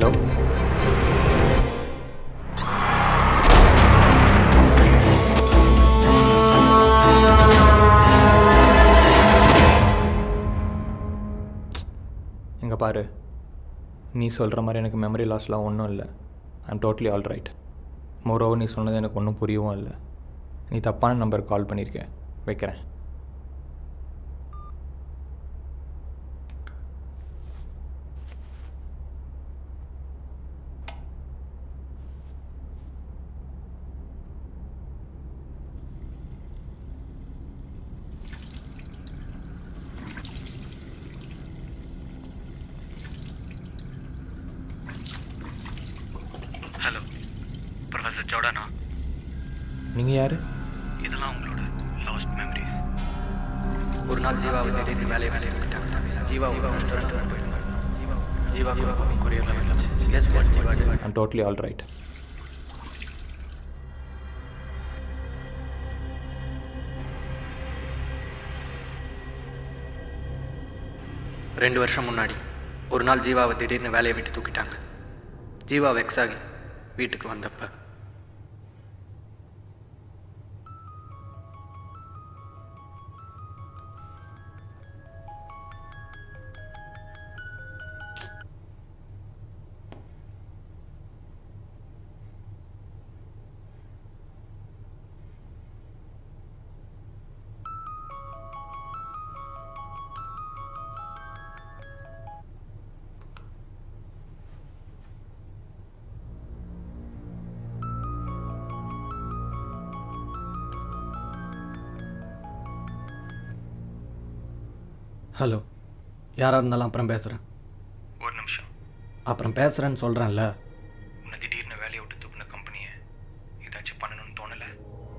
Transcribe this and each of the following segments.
Hello, இங்கே பாரு, நீ சொல்கிற மாதிரி எனக்கு மெமரி லாஸ்லாம் ஒன்றும் இல்லை. I'm totally all right. Moreover நீ சொன்னது எனக்கு ஒன்றும் புரியவும் இல்லை. நீ தப்பான நம்பருக்கு கால் பண்ணியிருக்க. வைக்கிறேன். ஹலோ, ப்ரொஃபஸர் ஜோர்டானா? நீங்கள் யார்? இதெல்லாம் உங்களோட லாஸ்ட் மெமரிஸ். ஒரு நாள் ஜீவாவை திடீர்னு வேலையை விட்டுட்டாங்க. ஜீவா ஒரு ரெஸ்டாரண்ட் போயிருந்தாங்க. ஜீவா கொரியரில் வந்துச்சு. Yes what Jeeva? I'm totally all right. ரெண்டு வருஷம் முன்னாடி ஒரு நாள் ஜீவாவை திடீர்னு வேலையை விட்டு தூக்கிட்டாங்க. ஜீவா வெக்ஸ் ஆகி வீட்டுக்கு வந்தப்ப ஹலோ, யாராக இருந்தாலும் அப்புறம் பேசுகிறேன். ஒரு நிமிஷம். அப்புறம் பேசுகிறேன்னு சொல்கிறேன்ல. உன்னை திடீர்னு வேலையை விட்டு தூக்குன கம்பெனியை ஏதாச்சும் பண்ணணும்னு தோணலை?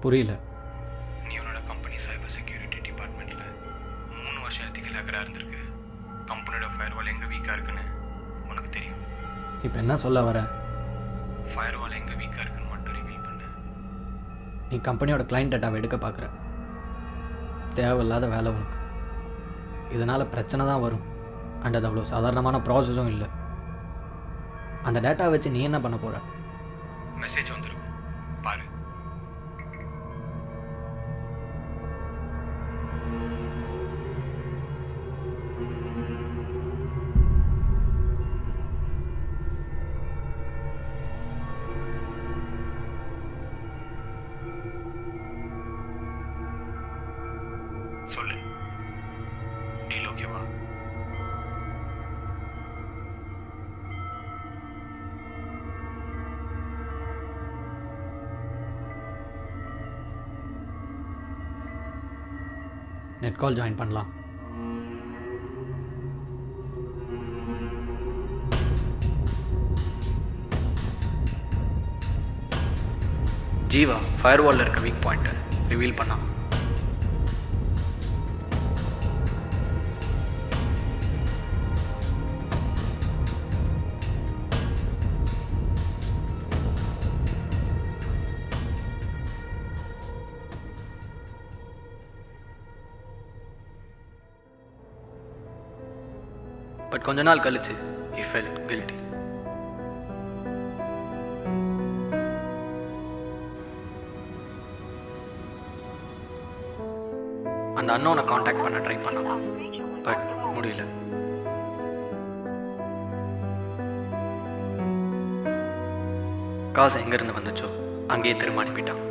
புரியல. நீ உன்னோட கம்பெனி சைபர் செக்யூரிட்டி டிபார்ட்மெண்ட்டில் 3 வருஷம் எத்திக்கல் ஹேக்கராக இருந்திருக்கு. கம்பெனியோட ஃபயர்வால் எங்கே வீக்காக இருக்குன்னு உனக்கு தெரியும். இப்போ என்ன சொல்ல வர? ஃபயர்வால் எங்கே வீக்காக இருக்குன்னு மட்டும் ரிவீல் பண்ணு. நீ கம்பெனியோட கிளைண்ட் டேட்டாவை எடுக்க பார்க்குற. தேவையில்லாத வேலை உனக்கு. இதனால் பிரச்சனை தான் வரும். அண்ட் அது அவ்வளோ சாதாரணமான ப்ராசஸும் இல்லை. அந்த டேட்டாவை வச்சு நீ என்ன பண்ண போகிற? மெசேஜ் வந்துருக்கும், பாரு. சொல்லு, டீல் ஓகேவா? நெட் கால் ஜாயின் பண்ணலாம். ஜீவா ஃபயர்வாலில் இருக்க வீக் பாயிண்ட்டை ரிவீல் பண்ணான். பட் கொஞ்ச நாள் கழிச்சு he felt guilty. அந்த அன்னோனை காண்டாக்ட் பண்ண ட்ரை பண்ணான். பட் முடியல. காசு எங்கேருந்து வந்துச்சோ அங்கேயே திரும்ப அனுப்பிட்டான்.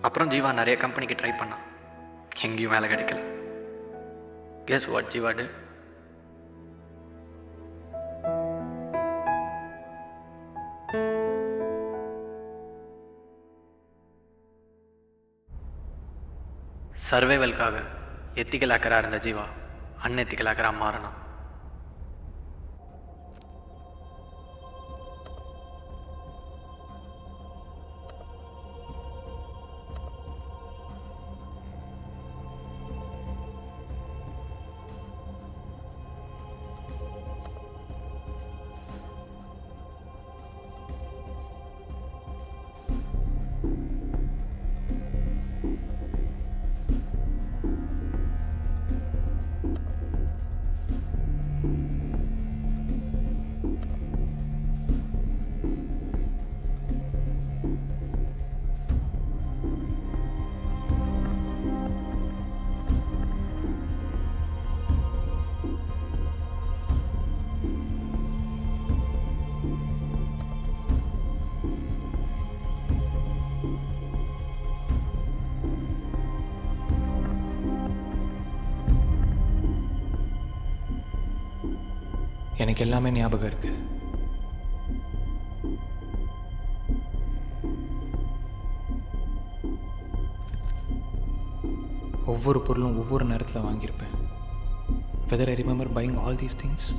அப்புறம் ஜீவா நிறைய கம்பெனிக்கு ட்ரை பண்ணான். எங்கேயும் வேலை கிடைக்கல. Guess what Jeeva did? சர்வைவல்காக எத்திக்கல் ஹேக்கராக இருந்த ஜீவா அன்எத்திக்கல் ஹேக்கராக மாறினான். எனக்கு எல்லாமே ஞாபகம் இருக்கு. ஒவ்வொரு பொருளும் ஒவ்வொரு நேரத்தில் வாங்கியிருப்பேன். Whether I remember buying all these things?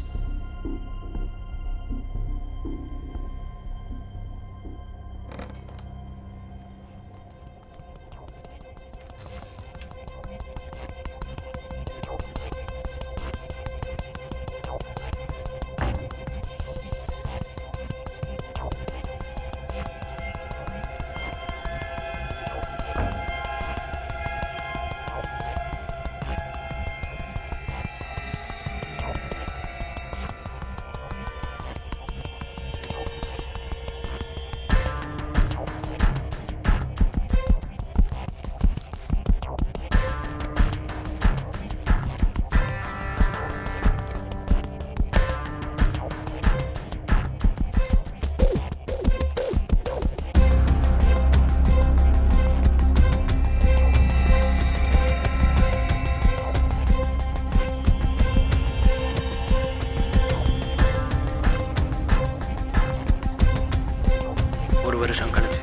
ஒரு வருஷம் கழிச்சு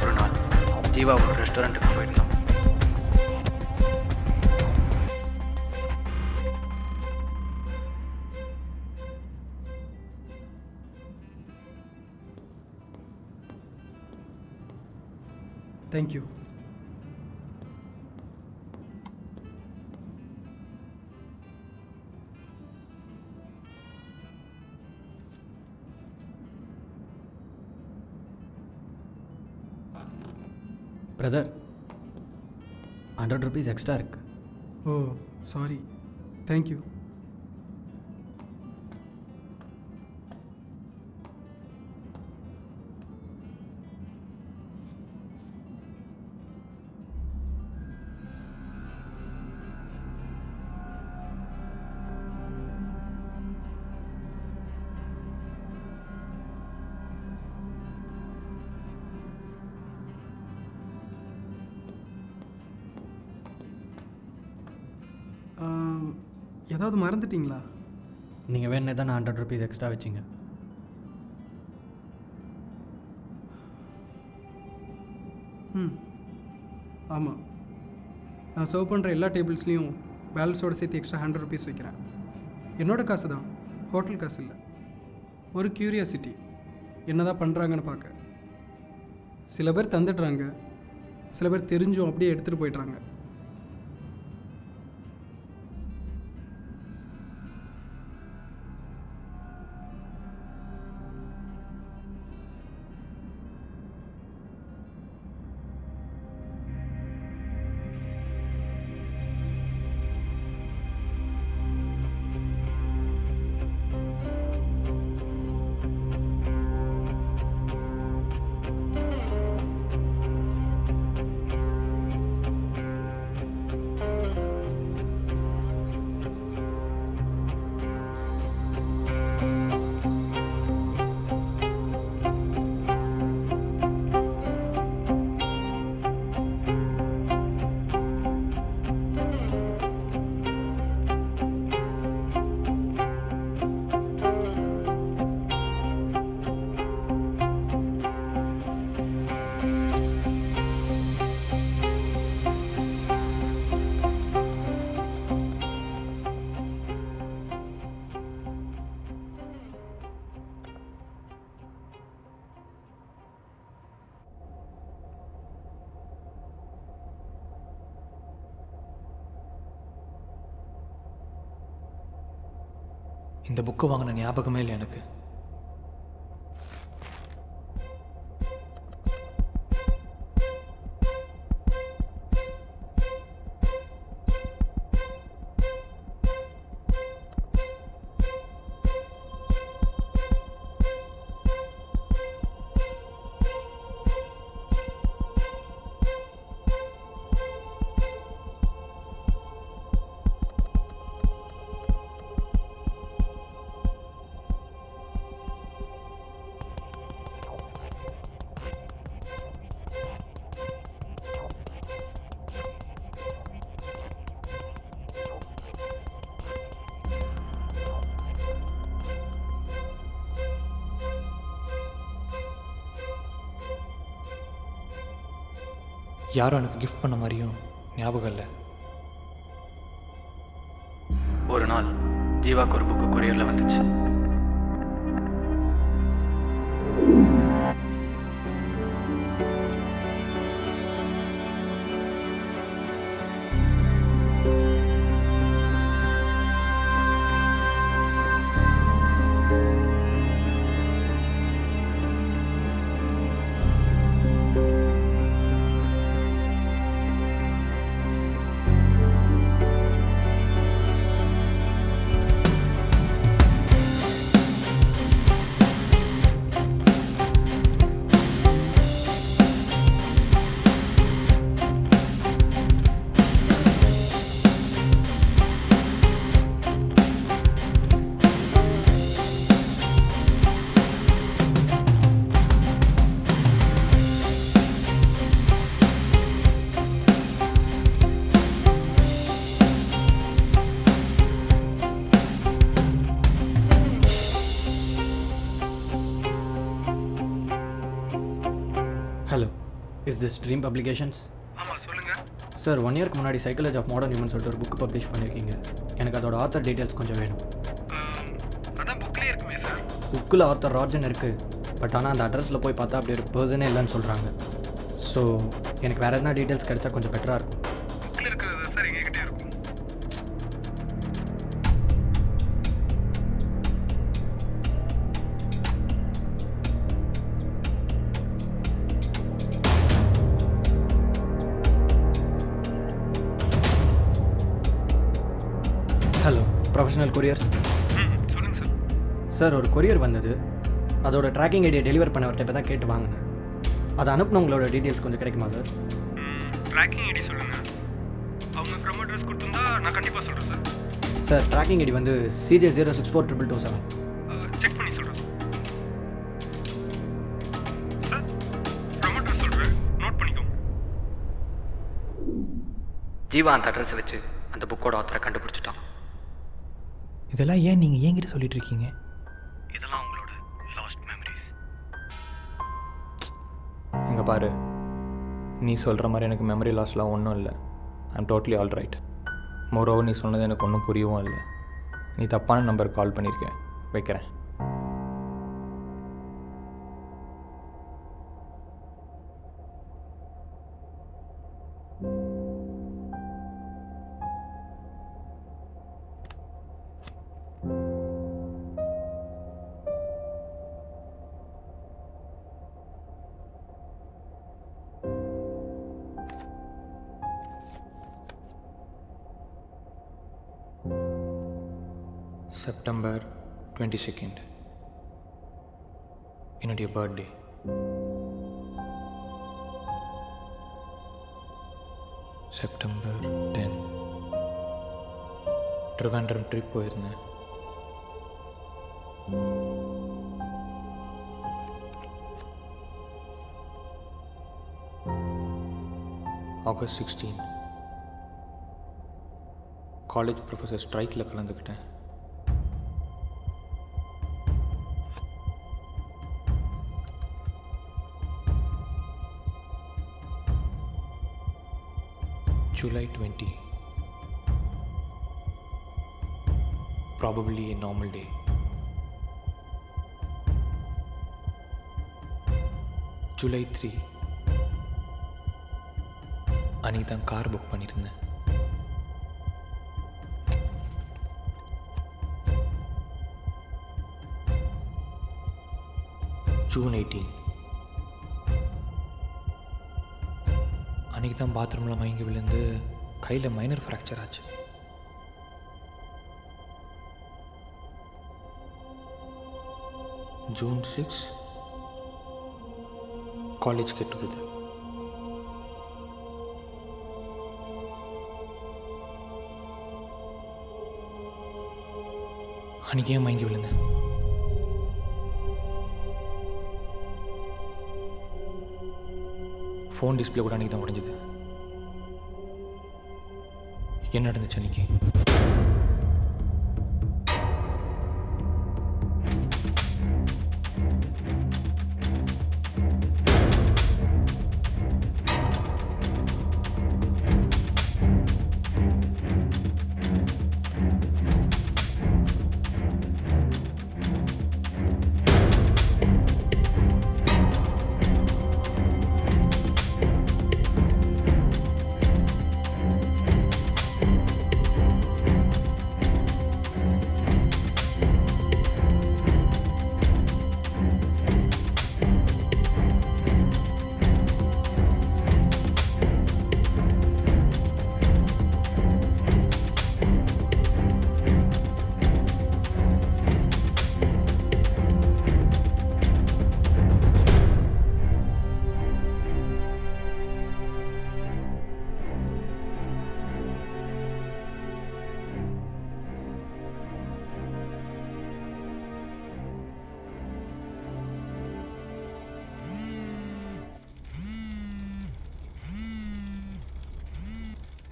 ஒரு நாள் ஜீவா ஒரு ரெஸ்டாரண்ட்டுக்கு போயிருந்தோம். தேங்க்யூ. பிரதர், 100 rupees எக்ஸ்ட்ரா இருக்கு. ஓ சாரி. தேங்க்யூ. ஏதாவது மறந்துட்டீங்களா? நீங்கள் வேணே தான் 100 rupees எக்ஸ்ட்ரா வச்சிங்க. ஆமாம், நான் சர்வ் பண்ணுற எல்லா டேபிள்ஸ்லேயும் பேலன்ஸோடு சேர்த்து எக்ஸ்ட்ரா 100 rupees வைக்கிறேன். என்னோடய காசு தான், ஹோட்டல் காசு இல்லை. ஒரு க்யூரியாசிட்டி, என்ன தான் பண்ணுறாங்கன்னு பார்க்க. சில பேர் தந்துடுறாங்க, சில பேர் தெரிஞ்சும் அப்படியே எடுத்துகிட்டு போய்ட்றாங்க. இந்த புக்கு வாங்கின ஞாபகமே இல்லை எனக்கு. யாரும் எனக்கு கிஃப்ட் பண்ண மாதிரியும் ஞாபகம் இல்லை. ஒரு நாள் ஜீவாக்கு ஒரு புக்கு கொரியரில் வந்துச்சு. Hello, is this dream publications? ஆமாம் சொல்லுங்கள். சார், 1 இயர்க்கு முன்னாடி சைக்காலஜி ஆஃப் மாடர்ன் ஹியூமன் சொல்லிட்டு ஒரு புக் பப்ளிஷ் பண்ணியிருக்கீங்க. எனக்கு அதோட ஆத்தர் டீட்டெயில்ஸ் கொஞ்சம் வேணும். அதான் புக்லேயே இருக்குமே சார். புக்கில் ஆத்தர் ராஜன் இருக்குது. பட் ஆனால் அந்த அட்ரஸில் போய் பார்த்தா அப்படி ஒரு பர்சனே இல்லைன்னு சொல்கிறாங்க. ஸோ எனக்கு வேறு எதனா டீட்டெயில்ஸ் கிடைச்சா கொஞ்சம் பெட்டராக இருக்கும். புக்கில் இருக்கிறது சார் எங்ககிட்டே இருக்கும். Hello, professional couriers. சொல்லுங்கள் சார். சார், ஒரு கொரியர் வந்தது. அதோட ட்ராக்கிங் ஐடியை டெலிவர் பண்ணவர்கிட்ட இப்போ தான் கேட்டு வாங்கினேன். அதை அனுப்புனவங்களோட டீட்டெயில்ஸ் கொஞ்சம் கிடைக்குமா சார்? ட்ராக்கிங் ஐடி சொல்லுங்கள். அவங்க ஃப்ரம் அட்ரஸ் கொடுத்துருந்தா நான் கண்டிப்பாக சொல்கிறேன் சார். சார், ட்ராக்கிங் ஐடி வந்து CJ064227. செக் பண்ணி சொல்கிறேன் சார். ஃப்ரம் அட்ரஸ் சொல்கிறேன், நோட் பண்ணிக்கோங்க. ஜீவா அந்த அட்ரஸை வச்சு அந்த புக்கோட ஆத்தரை கண்டுபிடிச்சிட்டான். இதெல்லாம் ஏன் நீங்கள் என்கிட்ட சொல்லிட்டு இருக்கீங்க? இதெல்லாம் உங்களோட லாஸ்ட் மெமரிஸ். இங்கே பாரு, நீ சொல்கிற மாதிரி எனக்கு மெமரி லாஸ்லாம் ஒன்றும் இல்லை. I'm totally all right. Moreover நீ சொன்னது எனக்கு ஒன்றும் புரியவும் இல்லை. நீ தப்பான நம்பருக்கு கால் பண்ணியிருக்கேன். வைக்கிறேன். செப்டம்பர் 22 என்னுடைய பர்த்டே. செப்டம்பர் 10 ட்ரிவாண்ட்ரம் ட்ரிப் போயிருந்தேன். ஆகஸ்ட் 16 காலேஜ் ப்ரொஃபஸர் ஸ்ட்ரைக்கில் கலந்துக்கிட்டேன். July 20 probably a normal day. July 3 அன்றைக்கி தான் கார் புக் பண்ணியிருந்தேன். June 18 அன்றைக்கி தான் பாத்ரூமில் மயங்கி விழுந்து கையில் மைனர் ஃப்ராக்சர் ஆச்சு. June 6 college get together. அன்றைக்கி ஏன் மயங்கி விழுந்தேன்? ஃபோன் டிஸ்பிளே கூட அன்றைக்கி தான் உடைஞ்சிது. என்ன நடந்துச்சு அன்றைக்கி?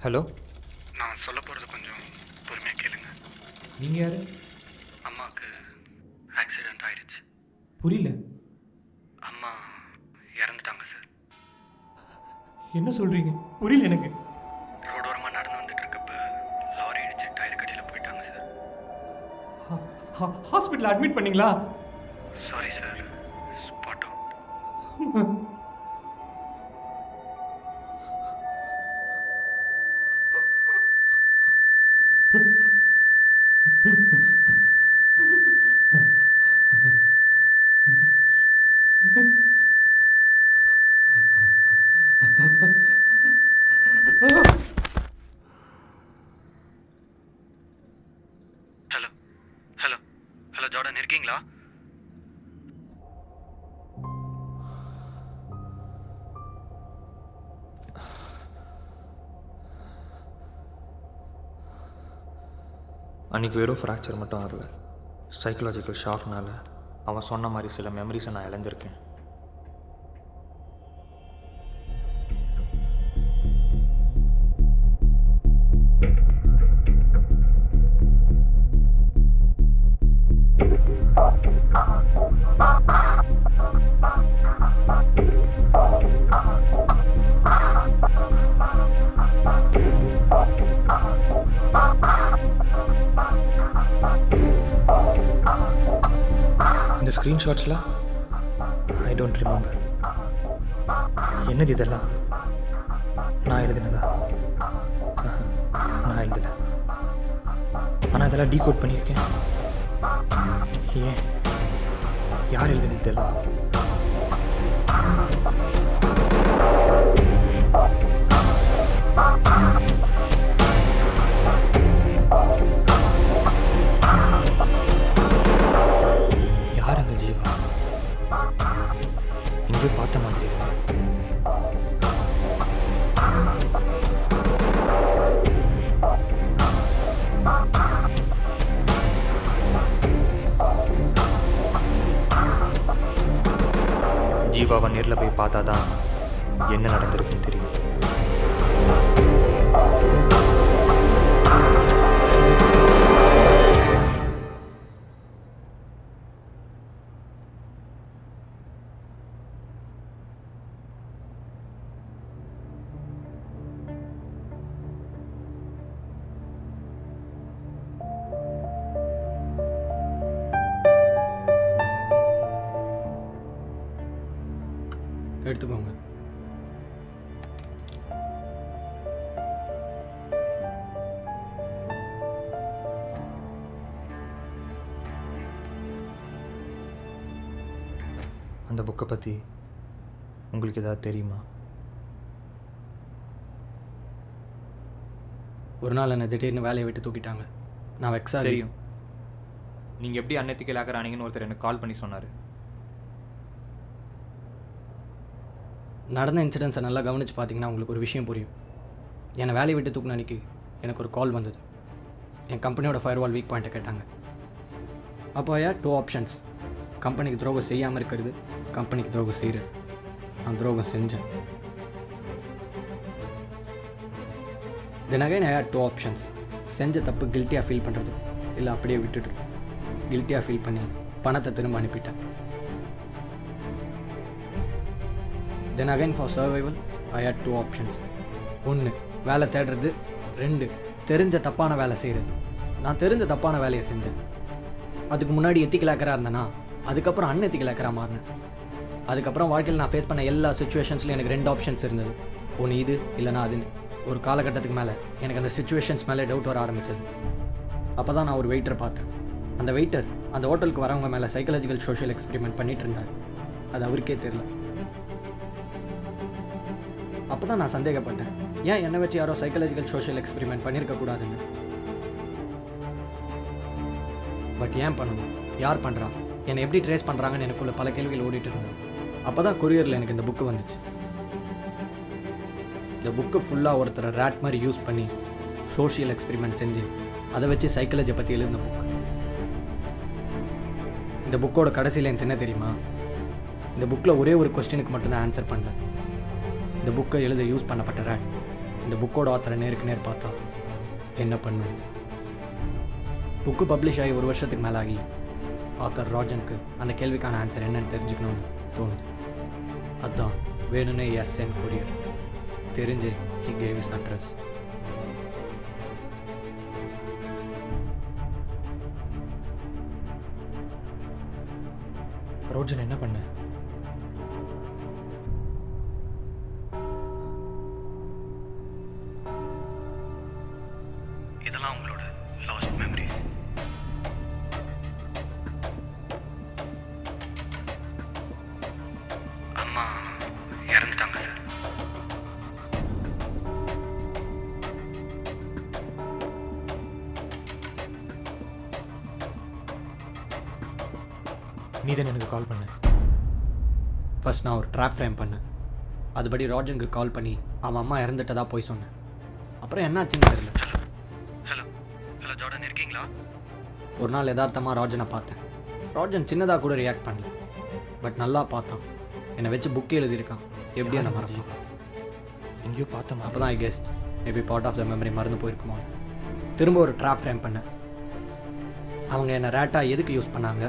ஹலோ, நான் சொல்ல போகிறது கொஞ்சம் பொறுமையாக கேளுங்க. நீங்கள் யார்? அம்மாவுக்கு ஆக்சிடெண்ட் ஆயிடுச்சு. புரியல. அம்மா இறந்துட்டாங்க சார். என்ன சொல்கிறீங்க? புரியல எனக்கு. ரோடோரமாக நடந்து வந்துட்டு இருக்கப்ப லாரி இடிச்சு டயர் கடியில் போயிட்டாங்க சார். ஹாஸ்பிட்டல் அட்மிட் பண்ணீங்களா? Sorry sir, spot out. Hello hello hello Jordan, இருக்கீங்களா? அன்றைக்கி வெறும் ஃப்ராக்சர் மட்டும் ஆகலை. சைக்கலாஜிக்கல் ஷாக்னால் அவன் சொன்ன மாதிரி சில மெமரிஸை நான் இழந்திருக்கேன். இந்த ஸ்க்ரீன்ஷாட்ஸில் ஐ டோன்ட் ரிமெம்பர். என்னது இதெல்லாம்? நான் எழுதினதா? நான் எழுதலை. ஆனால் இதெல்லாம் டீகோட் பண்ணியிருக்கேன். ஏன்? யார் எழுதினது இதெல்லாம்? யார் அந்த ஜீவா? இங்கே பார்த்த மாதிரி இருக்கு. ஜீவாவை நேரில் போய் பார்த்தா தான் என்ன நடந்திருக்குன்னு தெரியும். எடுத்துக்கோங்க. அந்த புக்கை பற்றி உங்களுக்கு ஏதாவது தெரியுமா? ஒரு நாள் என்னை திடீர்னு வேலையை விட்டு தூக்கிட்டாங்க. நான் வெக்ஸா. தெரியும். நீங்கள் எப்படி அன்எத்திக்கல் ஹேக்கர் ஆனீங்கன்னு ஒருத்தர் எனக்கு கால் பண்ணி சொன்னார். நடந்த இன்சிடென்ட்ஸை நல்லா கவனித்து பார்த்தீங்கன்னா உங்களுக்கு ஒரு விஷயம் புரியும். என்னை வேலையை விட்டு தூக்குன அன்றைக்கி எனக்கு ஒரு கால் வந்தது. என் கம்பெனியோட ஃபயர்வால் வீக் பாயிண்ட்டை கேட்டாங்க. அப்போ ஐ ஹேட் 2 ஆப்ஷன்ஸ். கம்பெனிக்கு துரோகம் செய்யாமல் இருக்கிறது, கம்பெனிக்கு துரோகம் செய்கிறது. நான் துரோகம் செஞ்சேன். Then again I had 2 options. செஞ்ச தப்பு கில்ட்டியாக ஃபீல் பண்ணுறது, இல்லை அப்படியே விட்டுடுறது. கில்ட்டியாக ஃபீல் பண்ணி பணத்தை திரும்ப அனுப்பிட்டேன். Then again for survival I had 2 options. 1 வேலை தேடுறது, 2 தெரிஞ்ச தப்பான வேலை செய்கிறது. நான் தெரிஞ்ச தப்பான வேலையை செஞ்சேன். அதுக்கு முன்னாடி எத்திக்கல் ஹேக்கராக இருந்தேன்னா அதுக்கப்புறம் அன்எத்திக்கல் ஹேக்கராக மாறினேன். அதுக்கப்புறம் வாழ்க்கையில் நான் ஃபேஸ் பண்ண எல்லா சுச்சுவேஷன்ஸ்லையும் எனக்கு 2 ஆப்ஷன்ஸ் இருந்தது. ஒன்று இது இல்லைனா அதுன்னு. ஒரு காலகட்டத்துக்கு மேலே எனக்கு அந்த சுச்சுவேஷன்ஸ் மேலே டவுட் வர ஆரம்பித்தது. அப்போ தான் நான் ஒரு வெயிட்டரை பார்த்தேன். அந்த வெயிட்டர் அந்த ஹோட்டலுக்கு வரவங்க மேலே சைக்காலஜிக்கல் சோஷியல் எக்ஸ்பெரிமெண்ட் பண்ணிகிட்டு இருந்தார். அது அவருக்கே தெரியல. அப்போ தான் நான் சந்தேகப்பட்டேன், ஏன் என்னை வச்சு யாரோ சைக்காலஜிக்கல் சோஷியல் எக்ஸ்பெரிமெண்ட் பண்ணியிருக்கக்கூடாதுன்னு. பட் ஏன் பண்ணணும், யார் பண்ணுறா, என்னை எப்படி ட்ரேஸ் பண்ணுறாங்கன்னு எனக்குள்ள பல கேள்விகள் ஓடிட்டு இருந்தேன். அப்போ தான் கொரியரில் எனக்கு இந்த புக்கு வந்துச்சு. இந்த புக்கு ஃபுல்லாக ஒருத்தரை ரேட் மாதிரி யூஸ் பண்ணி சோஷியல் எக்ஸ்பெரிமெண்ட் செஞ்சு அதை வச்சு சைக்காலஜியை பற்றி எழுதின புக். இந்த புக்கோட கடைசி லைன்ஸ் என்ன தெரியுமா? இந்த புக்கில் ஒரே ஒரு கொஸ்டினுக்கு மட்டும்தான் ஆன்சர் பண்ணல. இந்த புக்கை எழுத யூஸ் பண்ணப்பட்ட ரேட் இந்த புக்கோட ஆத்தரை நேருக்கு நேர் பார்த்தா என்ன பண்ணும்? புக்கு பப்ளிஷ் ஆகி 1 வருஷத்துக்கு மேலே ஆகி ஆத்தர் ராஜனுக்கு அந்த கேள்விக்கான ஆன்சர் என்னன்னு தெரிஞ்சுக்கணும்னு தோணுது. அதுதான் வேணும்னே எஸ்என் கொரியர் தெரிஞ்சு he gave his address. Rojan என்ன பண்ண? இதெல்லாம் உங்களோட லாஸ்ட் மெமரிஸ். அம்மா இறந்துட்டாங்க சார். நீ தான் எனக்கு கால் பண்ண. ஃபர்ஸ்ட் நான் ஒரு ட்ராப் ஃப்ரேம் பண்ணேன். அதுபடி ராஜனுக்கு கால் பண்ணி அவன் அம்மா இறந்துட்டதா போய் சொன்னேன். அப்புறம் என்னாச்சுன்னு தெரியல. ஹலோ ஹலோ ஜார்டன் இருக்கீங்களா? ஒரு நாள் யதார்த்தமாக ராஜனை பார்த்தேன். ராஜன் சின்னதாக கூட ரியாக்ட் பண்ணல, பட் நல்லா பார்த்தான். என்னை வச்சு புக்கு எழுதியிருக்கான். எப்படி என்ன மறப்பான்? எங்கேயோ பார்த்தேன். அப்போ தான் I guess maybe part of the memory மறந்து போயிருக்குமோ. திரும்ப ஒரு ட்ராப் ஃப்ரேம் பண்ணேன். அவங்க என்னை ரேட்டாக எதுக்கு யூஸ் பண்ணாங்க,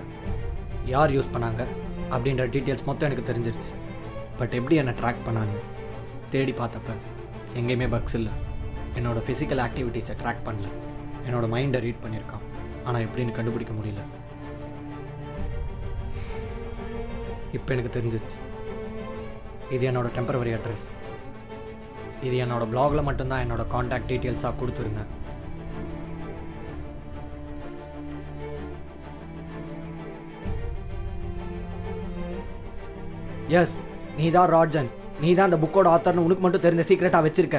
யார் யூஸ் பண்ணாங்க அப்படின்ற டீட்டெயில்ஸ் மொத்தம் எனக்கு தெரிஞ்சிருச்சு. பட் எப்படி என்னை ட்ராக் பண்ணான்னு தேடி பார்த்தப்ப எங்கேயுமே பக்ஸ் இல்லை. என்னோடய ஃபிசிக்கல் ஆக்டிவிட்டீஸை ட்ராக் பண்ணல. என்னோடய மைண்டை ரீட் பண்ணியிருக்கான். ஆனால் எப்படின்னு கண்டுபிடிக்க முடியல. இப்போ எனக்கு தெரிஞ்சிருச்சு. இது என்னோடய டெம்பரவரி அட்ரஸ். இது என்னோடய பிளாகில் மட்டும்தான் என்னோடய காண்டாக்ட் டீட்டெயில்ஸாக கொடுத்துருந்தேன். எஸ், நீ தான் ராஜன். நீ தான் அந்த புக்கோட ஆத்தர்னு உனக்கு மட்டும் தெரிஞ்ச சீக்ரெட்டாக வச்சிருக்க.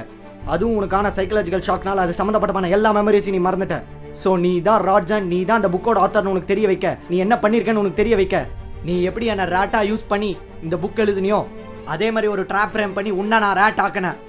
அதுவும் உனக்கான சைக்கலாஜிக்கல் ஷாக்னால அது சம்மந்தப்பட்டமான எல்லா மெமரிஸையும் நீ மறந்துட்ட. ஸோ நீ தான் ராஜன், நீ தான் அந்த புக்கோட ஆத்தர்னு உனக்கு தெரிய வைக்க, நீ என்ன பண்ணியிருக்கேன்னு உனக்கு தெரிய வைக்க, நீ எப்படி என்னை ரேட்டாக யூஸ் பண்ணி இந்த புக் எழுதுனியோ அதே மாதிரி ஒரு ட்ராப் ஃப்ரேம் பண்ணி உன்னை நான் ரேட் ஆக்கினேன்.